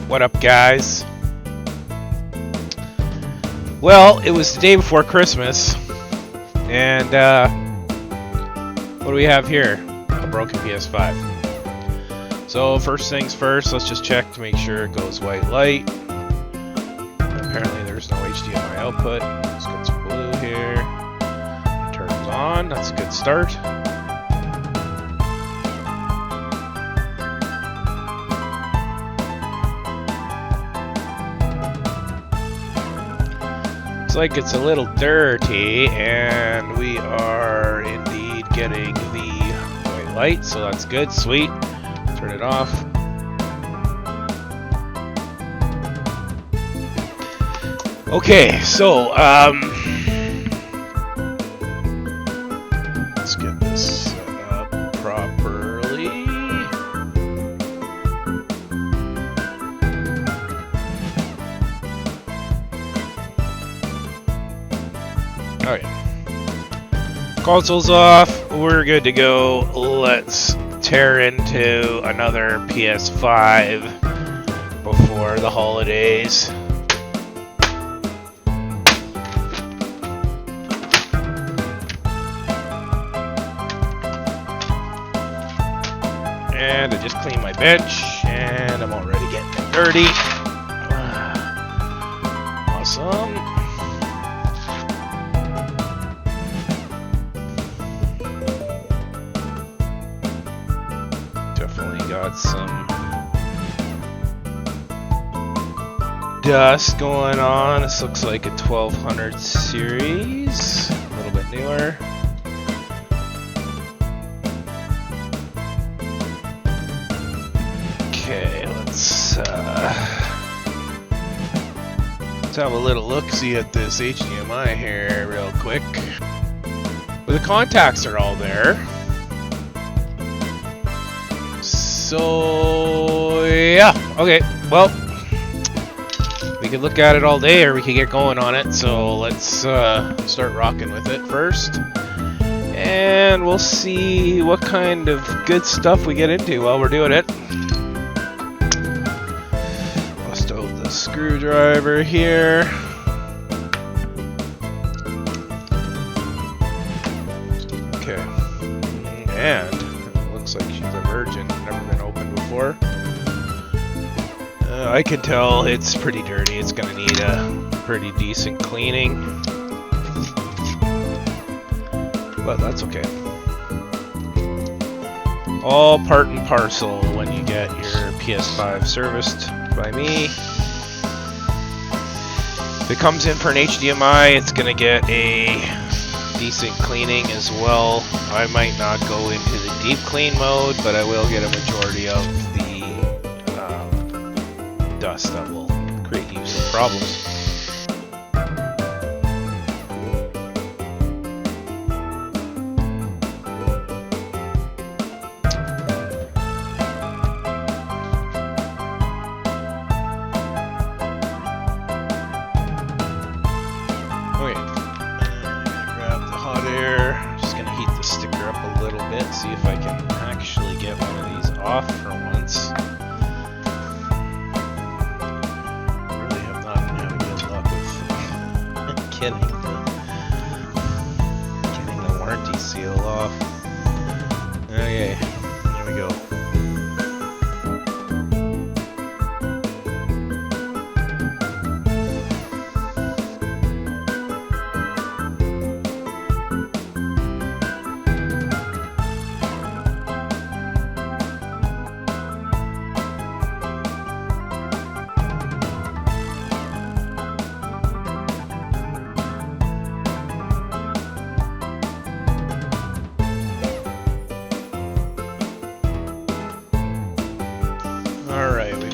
What up, guys? Well, it was the day before Christmas, and what do we have here? A broken PS5. So first things first, let's just check to make sure it goes white light. Apparently there's no HDMI output. Let's get some blue here. It turns on. That's a good start. Looks like it's a little dirty, and we are indeed getting the white light, so that's good. Sweet. Turn it off. Okay, so let's get this set up properly. Alright. Console's off. We're good to go. Let's tear into another PS5 before the holidays. And I just cleaned my bench, and I'm already getting it dirty. Awesome. Definitely got some dust going on. This looks like a 1200 series, a little bit newer. Okay, let's have a little look-see at this HDMI here real quick. Well, the contacts are all there. So, yeah, okay, well, we could look at it all day or we could get going on it, so let's start rocking with it first. And we'll see what kind of good stuff we get into while we're doing it. Bust out the screwdriver here. Okay, and it looks like she's a virgin, never been opened before. I can tell it's pretty dirty. It's gonna need a pretty decent cleaning, but that's okay. All part and parcel when you get your PS5 serviced by me. If it comes in for an HDMI, it's gonna get a decent cleaning as well. I might not go into the deep clean mode, but I will get a majority of the dust that will create you some problems. See if I can actually get one of these off for once. Really have not been having good luck with getting the warranty seal off. Okay, there we go.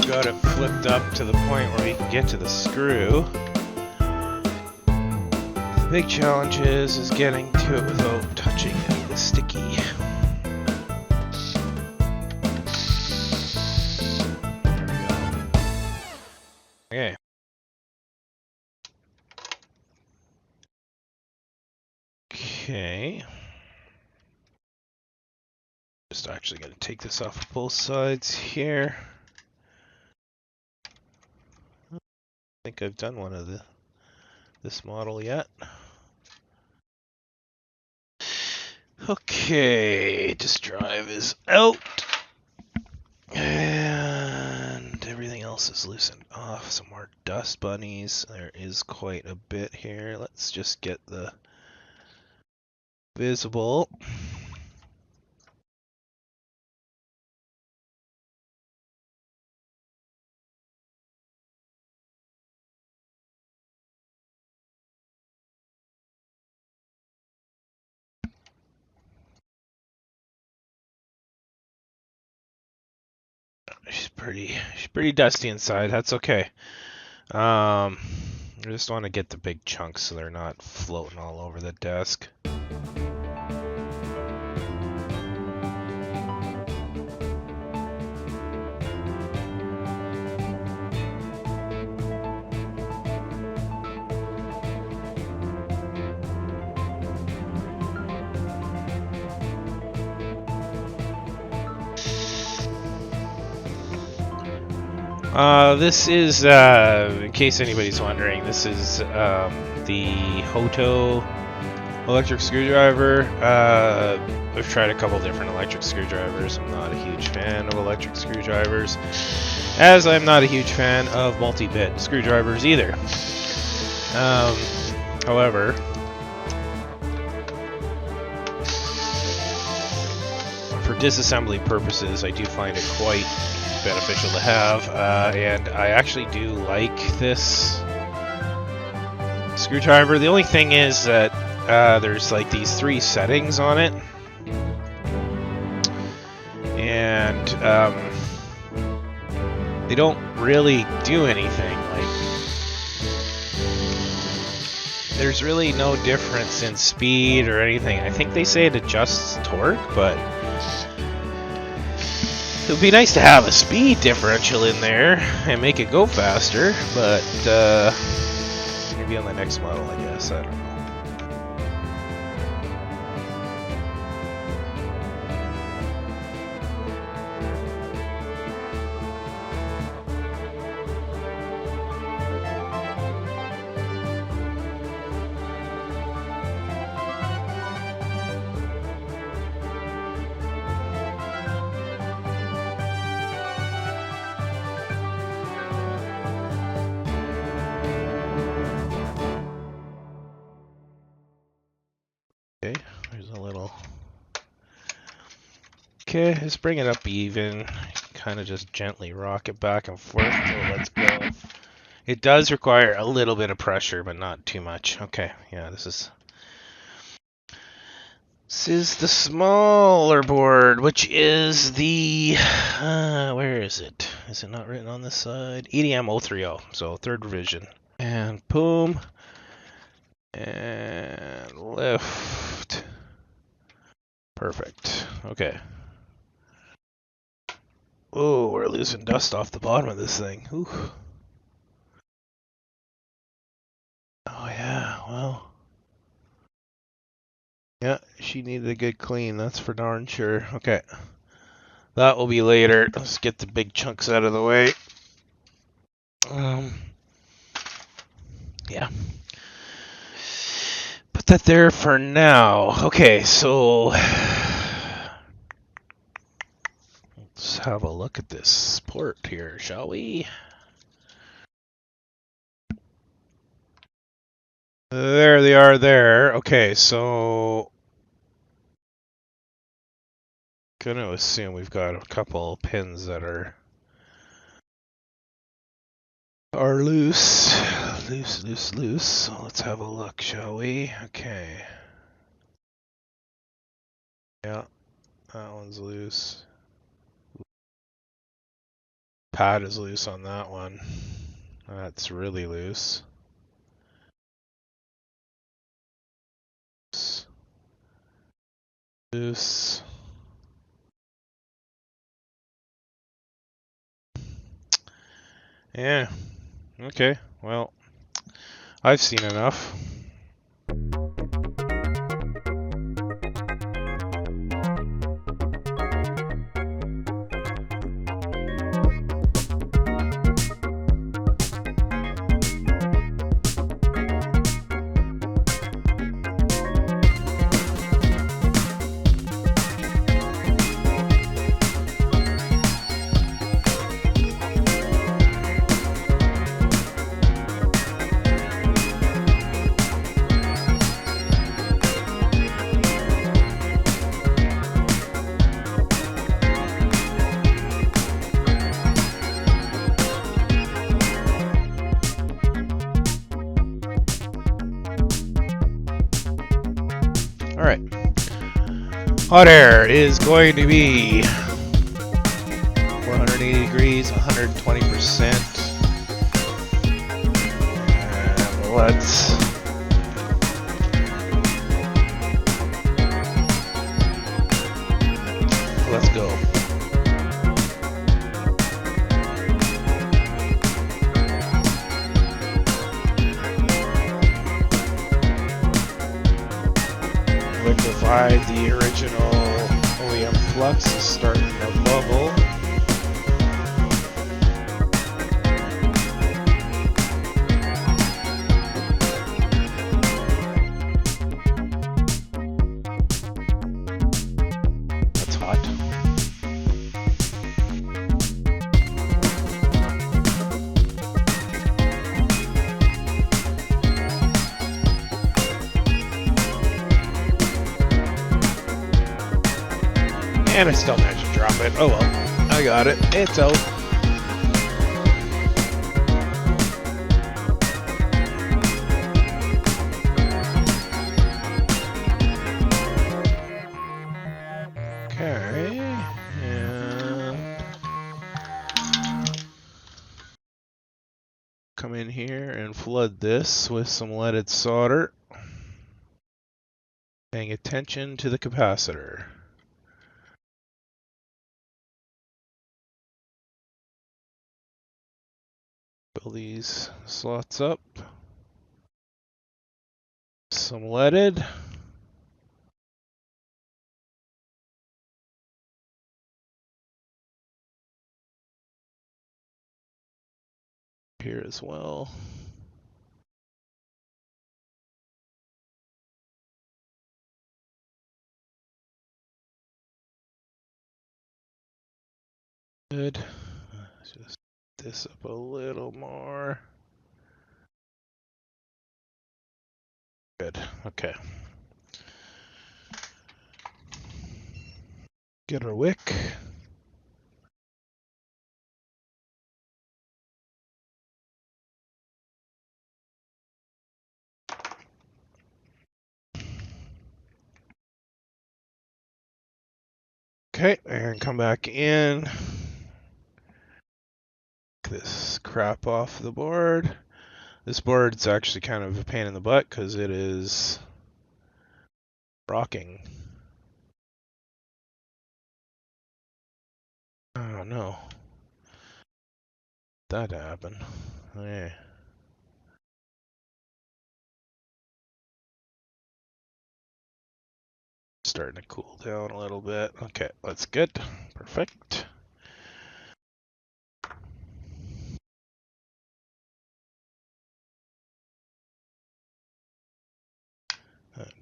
Got it flipped up to the point where we can get to the screw. The big challenge is getting to it without touching any of the sticky. There we go. Okay. Okay. Just actually going to take this off of both sides here. think I've done one of this model yet. Okay, disk drive is out. And everything else is loosened off. Some more dust bunnies. There is quite a bit here. Let's just get the visible. She's pretty dusty inside. That's okay. I just want to get the big chunks so they're not floating all over the desk. This is, in case anybody's wondering, this is the Hoto electric screwdriver. I've tried a couple different electric screwdrivers. I'm not a huge fan of electric screwdrivers, as I'm not a huge fan of multi-bit screwdrivers either. However, for disassembly purposes, I do find it quite beneficial to have, and I actually do like this screwdriver. The only thing is that there's like these 3 settings on it, and they don't really do anything. Like, there's really no difference in speed or anything. I think they say it adjusts torque, but it would be nice to have a speed differential in there and make it go faster, but maybe on the next model, I guess. I don't know. Okay, there's a little. Okay, let's bring it up even. Kind of just gently rock it back and forth. So let's go. It does require a little bit of pressure, but not too much. Okay, yeah, this is the smaller board, which is the where is it? Is it not written on this side? EDM 030, so 3rd revision. And boom. And lift. Perfect. Okay. Oh, we're losing dust off the bottom of this thing. Ooh. Oh yeah, well. Yeah, she needed a good clean, that's for darn sure. Okay. That will be later. Let's get the big chunks out of the way. Yeah. Put that there for now. Okay, so let's have a look at this port here, shall we? There they are there. Okay, so gonna assume we've got a couple pins that are loose. Loose. So let's have a look, shall we? Okay. Yeah, that one's loose. Pad is loose on that one. That's really loose. Loose. Yeah. Okay. Well, I've seen enough. Hot air is going to be 480 degrees, 120%. And let's go. Liquefied, the original OEM flux is starting to bubble. That's hot. And I still managed to drop it. Oh well, I got it. It's out. Okay, and come in here and flood this with some leaded solder. Paying attention to the capacitor. Fill these slots up. Some leaded. Here as well. Good. Just this up a little more. Good. Okay. Get our wick. Okay, and come back in. Get this crap off the board. This board's actually kind of a pain in the butt because it is rocking. Oh no. That happened. Yeah. Starting to cool down a little bit. Okay, that's good. Perfect.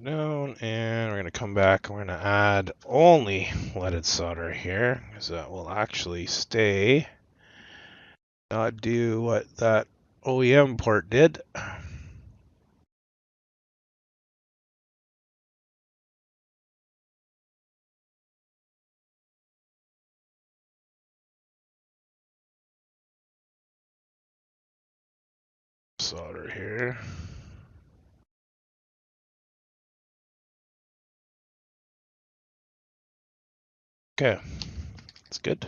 Down, and we're going to come back and we're going to add only leaded solder here because that will actually stay, not do what that OEM port did. Solder here. Okay, that's good.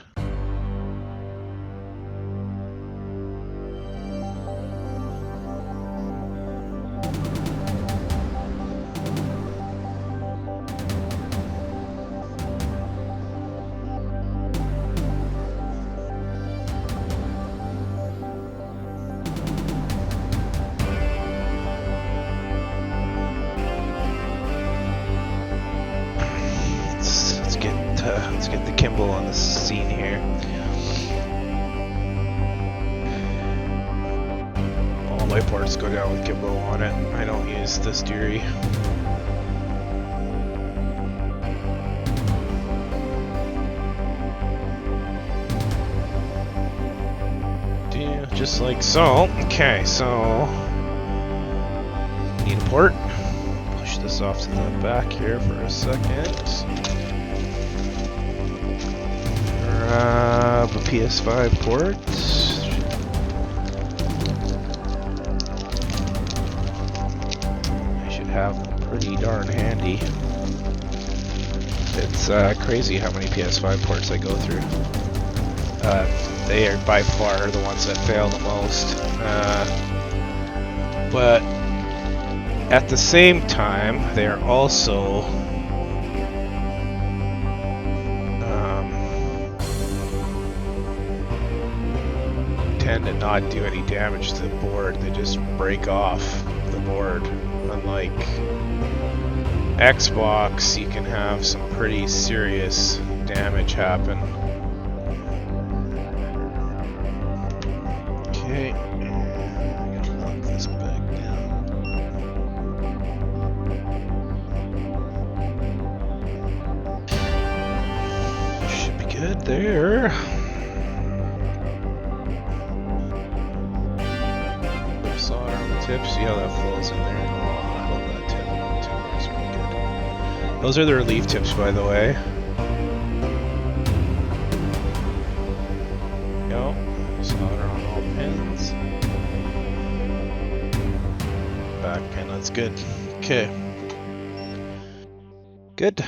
Let's get the Kimball on the scene here. All my parts go down with Kimball on it. I don't use this Deary. Just like so. Okay, so need a port. Push this off to the back here for a second. Grab a PS5 port. I should have them pretty darn handy. It's crazy how many PS5 ports I go through. They are by far the ones that fail the most. But at the same time, they're also tend to not do any damage to the board. They just break off the board. Unlike Xbox, you can have some pretty serious damage happen. Okay, I'm gonna lock this back down. Should be good there. Solder on the tip, see how that flows in there. Oh, I love that tip. That tip works really good. Those are the relief tips, by the way. Go. Solder on all pins. Back pin, that's good. Okay. Good.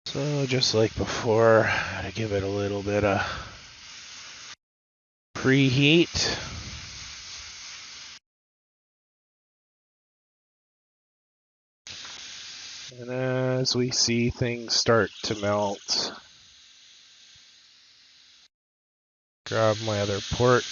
So just like before, to give it a little bit of preheat. And as we see things start to melt, grab my other port.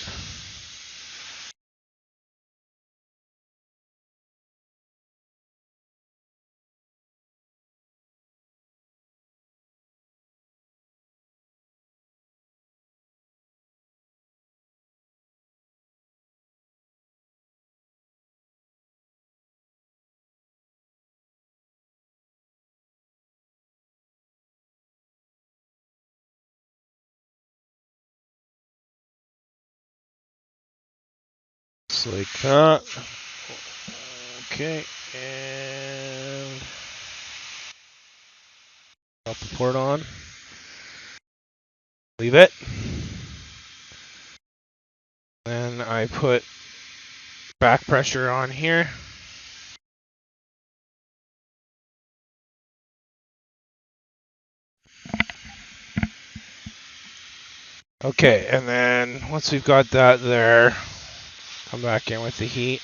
Just like that. Okay, and pop the port on. Leave it. Then I put back pressure on here. Okay, and then once we've got that there, come back in with the heat.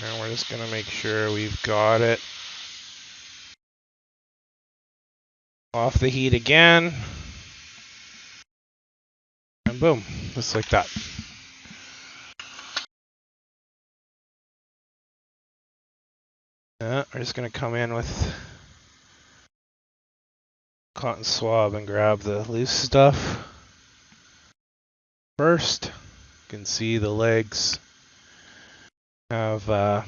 And we're just gonna make sure we've got it off the heat again. And boom, just like that. We're just gonna come in with cotton swab and grab the loose stuff. First, you can see the legs have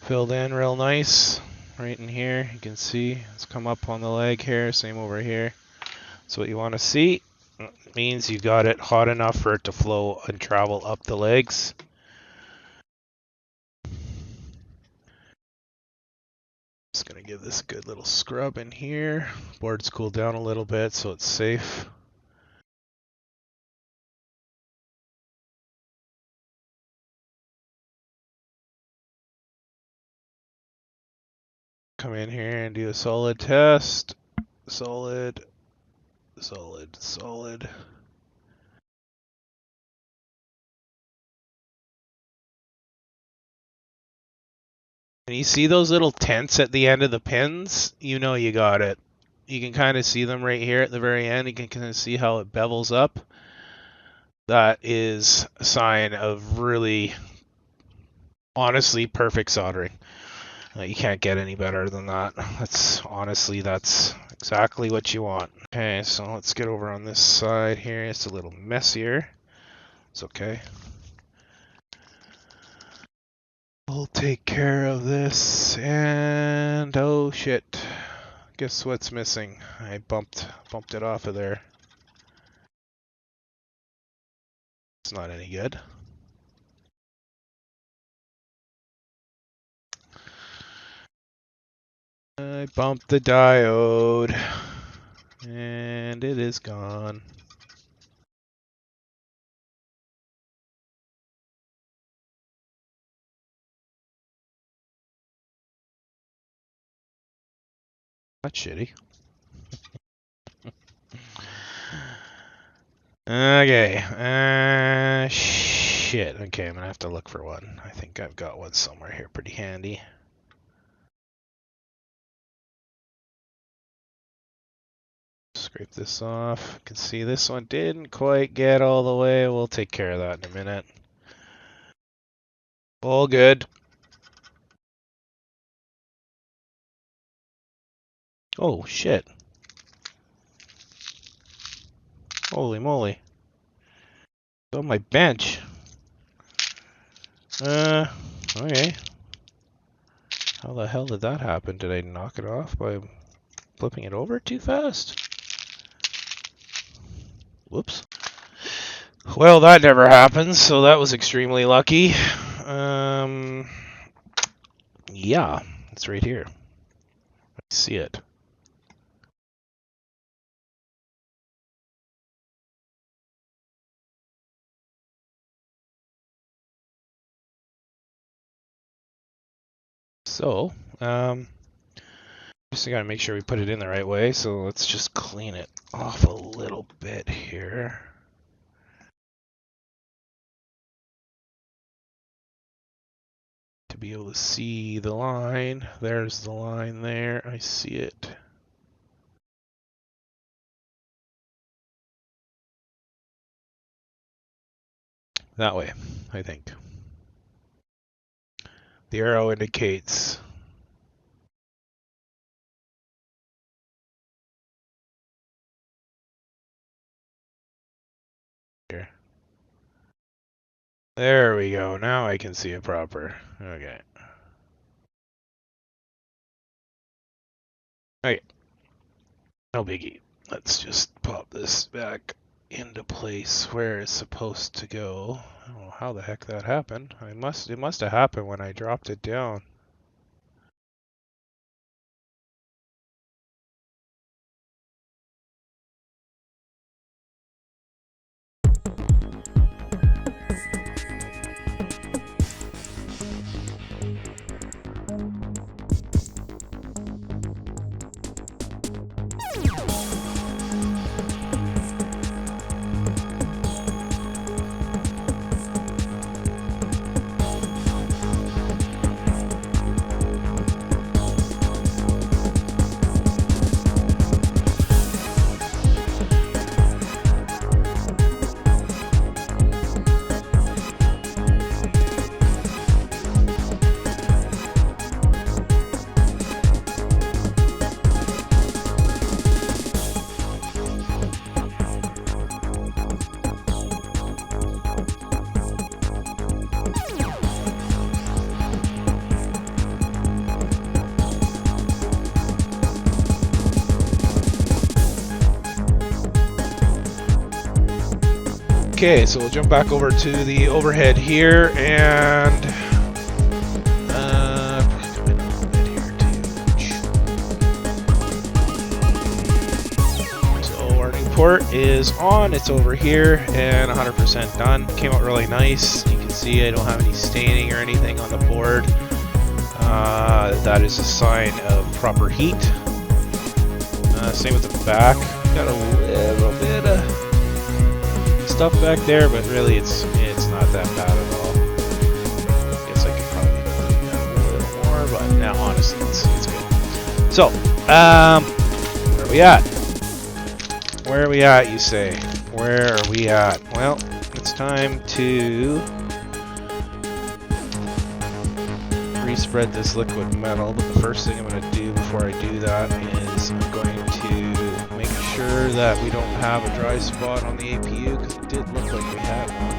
filled in real nice. Right in here, you can see it's come up on the leg here, same over here. So what you want to see, it means you got it hot enough for it to flow and travel up the legs. Just gonna give this a good little scrub in here. Board's cooled down a little bit so it's safe. Come in here and do a solid test. Solid, solid, solid. And you see those little tents at the end of the pins? You know you got it. You can kind of see them right here at the very end. You can kind of see how it bevels up. That is a sign of really, honestly, perfect soldering. You can't get any better than that. That's exactly what you want. Okay, so let's get over on this side here. It's a little messier. It's okay. We'll take care of this, and oh shit. Guess what's missing? I bumped it off of there. It's not any good. I bumped the diode. And it is gone. That's shitty. Okay. Shit. Okay, I'm gonna have to look for one. I think I've got one somewhere here pretty handy. Scrape this off. You can see this one didn't quite get all the way. We'll take care of that in a minute. All good. Oh, shit. Holy moly. It's on my bench. Okay. How the hell did that happen? Did I knock it off by flipping it over too fast? Whoops. Well, that never happens, so that was extremely lucky. Yeah, it's right here. I see it. So, just gotta make sure we put it in the right way, so let's just clean it off a little bit here. To be able to see the line. There's the line there. I see it. That way, I think. The arrow indicates. Here. There we go. Now I can see it proper. Okay. Okay. No biggie. Let's just pop this back into place where it's supposed to go. I don't know how the heck that happened. It must have happened when I dropped it down. Okay, so we'll jump back over to the overhead here and come in a little bit here too. So our new port is on, it's over here and 100% done. Came out really nice. You can see I don't have any staining or anything on the board. That is a sign of proper heat. Same with the back. Got a little bit of stuff back there, but really it's not that bad at all. I guess I could probably clean that a little more, but now honestly it's good. So, where are we at? Where are we at, you say? Where are we at? Well, it's time to re-spread this liquid metal, but the first thing I'm going to do before I do that is I'm going to make sure that we don't have a dry spot on the APU, because it did look like we had one.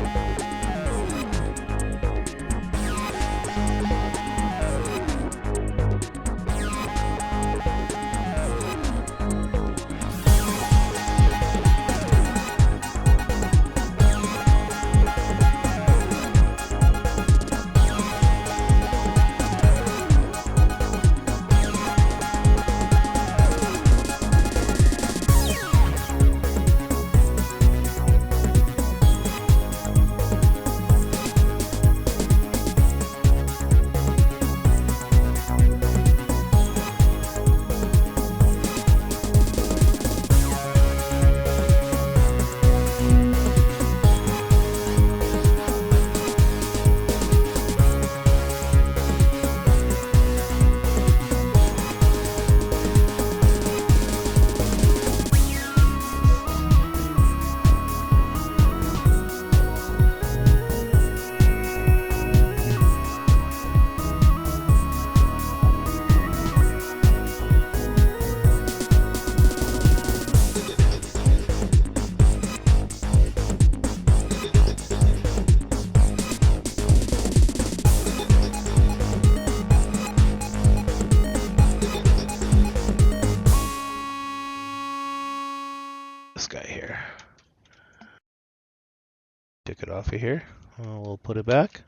took it off of here. We'll put it back.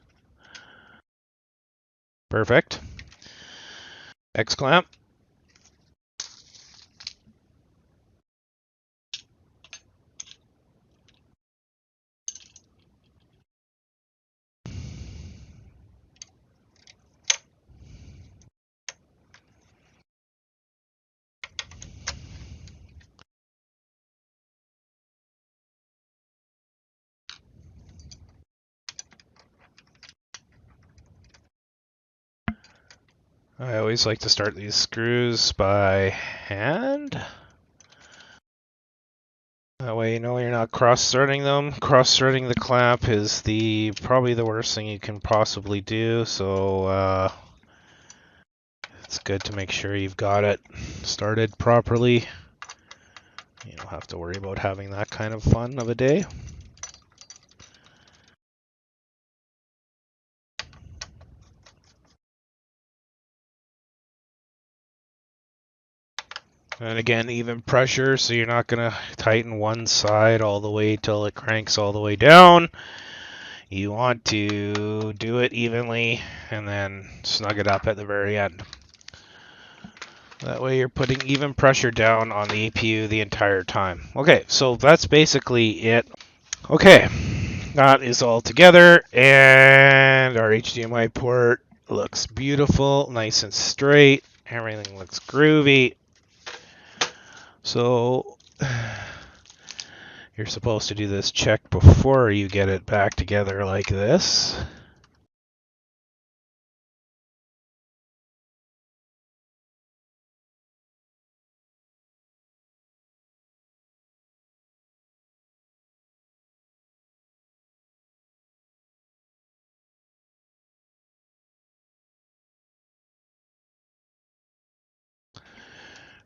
Perfect. X clamp. I always like to start these screws by hand. That way you know you're not cross-threading them. Cross-threading the clamp is probably the worst thing you can possibly do, so it's good to make sure you've got it started properly. You don't have to worry about having that kind of fun of a day. And again, even pressure, so you're not going to tighten one side all the way till it cranks all the way down. You want to do it evenly and then snug it up at the very end. That way you're putting even pressure down on the APU the entire time. Okay, so that's basically it. Okay, that is all together, and our HDMI port looks beautiful, nice and straight. Everything looks groovy. So you're supposed to do this check before you get it back together like this.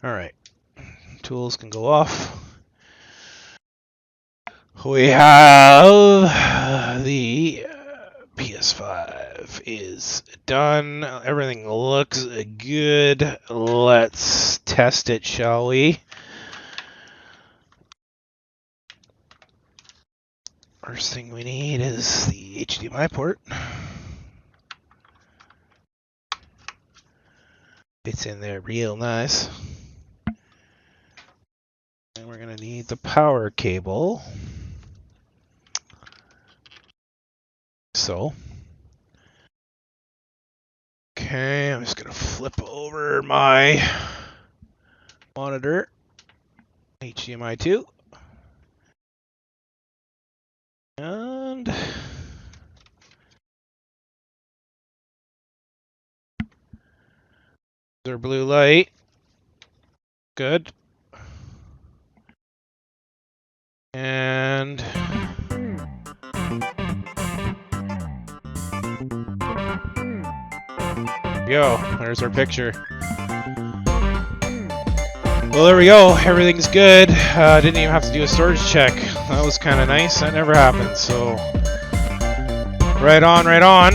All right, tools can go off. We have the PS5 is done. Everything looks good. Let's test it, shall we? First thing we need is the HDMI port. Fits in there real nice. And we're going to need the power cable. So, okay, I'm just going to flip over my monitor, HDMI 2. And their blue light. Good. And go. There's our picture. Well, there we go. Everything's good. Didn't even have to do a storage check. That was kind of nice. That never happened. So, right on, right on.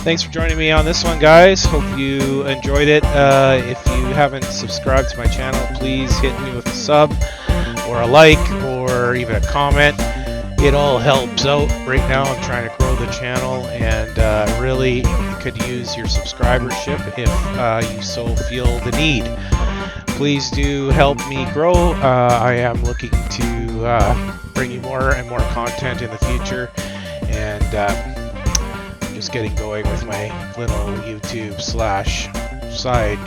Thanks for joining me on this one, guys. Hope you enjoyed it. If you haven't subscribed to my channel, please hit me with a sub or a like or even a comment. It all helps out. Right now I'm trying to grow the channel and really could use your subscribership if you so feel the need. Please do help me grow. I am looking to bring you more and more content in the future, and I'm just getting going with my little YouTube / side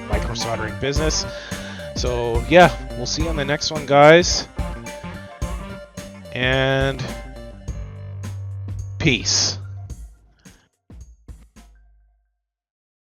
micro soldering business. So yeah, we'll see you on the next one, guys. And peace.